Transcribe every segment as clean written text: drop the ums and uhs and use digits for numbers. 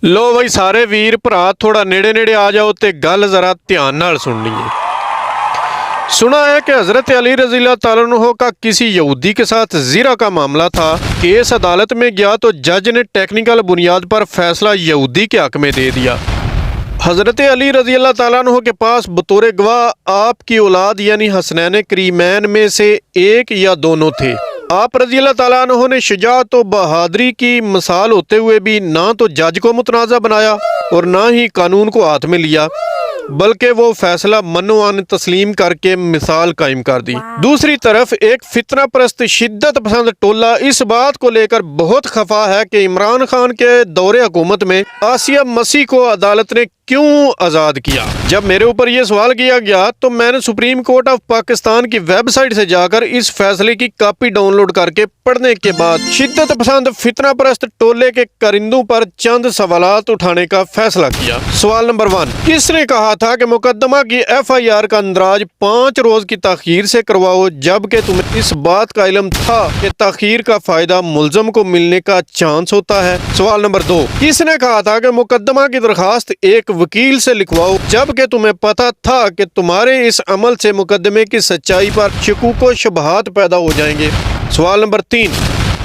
ਲੋ ਬਈ ਸਾਰੇ ਵੀਰ ਭਰਾ ਥੋੜਾ ਨੇੜੇ ਨੇੜੇ ਆ ਜਾओ ਤੇ ਗੱਲ ਜ਼रा ध्यान नाल सुननी है। सुना है कि हजरत अली रज़ी अल्लाह तआला अन्हु का किसी यहूदी के साथ ज़िना का मामला था। केस अदालत में गया तो जज ने टेक्निकल बुनियाद पर फैसला यहूदी के हक में दे दिया। हजरत अली रज़ी अल्लाह तआला अन्हु के पास बतौर गवाह आपकी औलाद यानी हसनैन करीमैन में से एक या दोनों थे। आप रज़ी अल्लाह तआला अन्हु ने शुजाअत व बहादुरी की मिसाल होते हुए भी ना तो जज को मुतनाज़ा बनाया और ना ही कानून को हाथ में लिया, बल्कि वो फैसला मनोआन तस्लीम करके मिसाल कायम कर दी। दूसरी तरफ एक फितना परस्त शिद्दत पसंद टोला इस बात को लेकर बहुत खफा है कि इमरान खान के दौरे हुकूमत में आसिया मसीह को अदालत ने क्यों आज़ाद किया। जब मेरे ऊपर ये सवाल किया गया तो मैंने सुप्रीम कोर्ट ऑफ पाकिस्तान की वेबसाइट से जाकर इस फैसले की कॉपी डाउनलोड करके पढ़ने के बाद शिद्दत पसंद फितना परस्त टोले के करिंदों पर चंद सवालात उठाने का फैसला किया। सवाल नंबर 1, किसने कहा था कि मुकदमा की FIR का अंदराज 5 रोज की ताखीर से करवाओ, जबकि तुम्हें इस बात का इल्म था कि ताखीर का फायदा मुल्जम को मिलने का चांस होता है। सवाल नंबर 2, किसने कहा था कि मुकदमा की दरखास्त एक वकील से लिखवाओ, जबकि तुम्हें पता था कि तुम्हारे इस अमल से मुकदमे की सच्चाई पर शकूक व शुबहात पैदा हो जाएंगे। सवाल नंबर 3,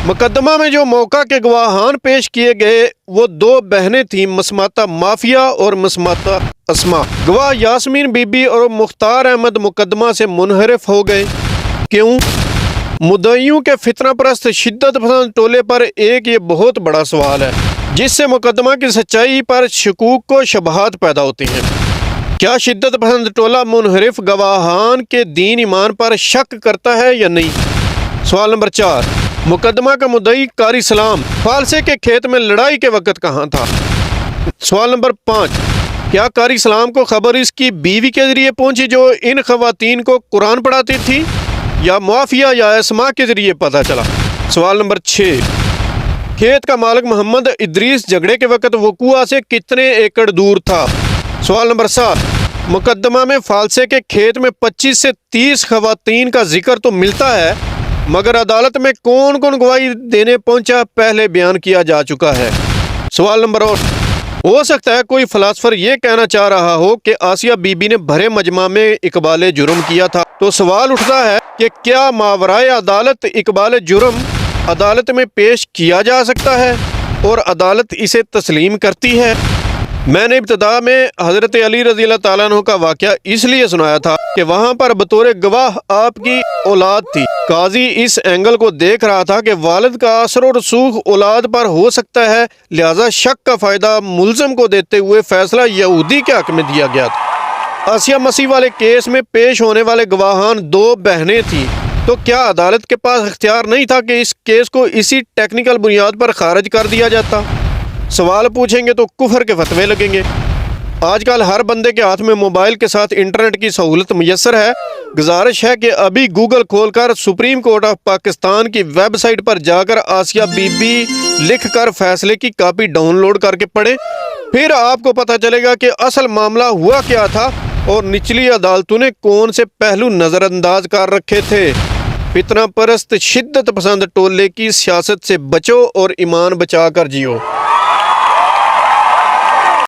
मुकदमा में जो मौका के गवाहान पेश किए गए वो 2 बहनें थीं, मसमाता माफिया और मसमाता अस्मा। गवाह यास्मीन बीबी और मुख्तार अहमद मुकदमा से मुनहरिफ हो गए। क्यों? मुद्दईयों के फितना परस्त शिद्दत पसंद टोले पर एक ये बहुत बड़ा सवाल है जिससे मुकदमा की सच्चाई पर शकूक व शुबहात पैदा होती हैं। क्या शिद्दत पसंद टोला मुनहरिफ गवाहान के दीन ईमान पर शक करता है या नहीं? सवाल नंबर 4, मुकदमा का मुद्दई कारी सलाम फालसे के खेत में लड़ाई के वक्त कहाँ था? सवाल नंबर 5, क्या कारी सलाम को खबर इसकी बीवी के जरिए पहुंची जो इन खवातीन को कुरान पढ़ाती थी, या मुआफिया या अस्मा के जरिए पता चला? सवाल नंबर 6, खेत का मालिक मोहम्मद इदरीस झगड़े के वक्त वकुआ से कितने एकड़ दूर था? सवाल नंबर 7, मुकदमा में फालसे के खेत में 25 से 30 खवातीन का जिक्र तो मिलता है, मगर अदालत में कौन कौन गवाही देने पहुंचा पहले बयान किया जा चुका है। सवाल नंबर 8, हो सकता है कोई फलासफर ये कहना चाह रहा हो कि आसिया बीबी ने भरे मजमा में इकबाल जुर्म किया था, तो सवाल उठता है कि क्या मावराए अदालत इकबाल जुर्म अदालत में पेश किया जा सकता है और अदालत इसे तस्लीम करती है? मैंने इब्तदा में हज़रत अली रज़ी अल्लाह तआला अन्हु का वाक़या इसलिए सुनाया था कि वहाँ पर बतौर गवाह आपकी औलाद थी। काजी इस एंगल को देख रहा था कि वालिद का असर और रसूख औलाद पर हो सकता है, लिहाजा शक का फ़ायदा मुल्ज़म को देते हुए फ़ैसला यहूदी के हक़ में दिया गया था। आसिया मसीह वाले केस में पेश होने वाले गवाहान 2 बहनें थीं, तो क्या अदालत के पास इख्तियार नहीं था कि इस केस को इसी टेक्निकल बुनियाद पर खारिज कर दिया जाता? सवाल पूछेंगे तो कुफर के फतवे लगेंगे। आजकल हर बंदे के हाथ में मोबाइल के साथ इंटरनेट की सहूलत मुयस्सर है। गुजारिश है कि अभी गूगल खोलकर सुप्रीम कोर्ट ऑफ पाकिस्तान की वेबसाइट पर जाकर आसिया बीबी लिखकर फैसले की कॉपी डाउनलोड करके पढ़ें, फिर आपको पता चलेगा कि असल मामला हुआ क्या था और निचली अदालतों ने कौन से पहलू नज़रअंदाज कर रखे थे। फितना परस्त शिद्दत पसंद टोले की सियासत से बचो और ईमान बचा कर जियो।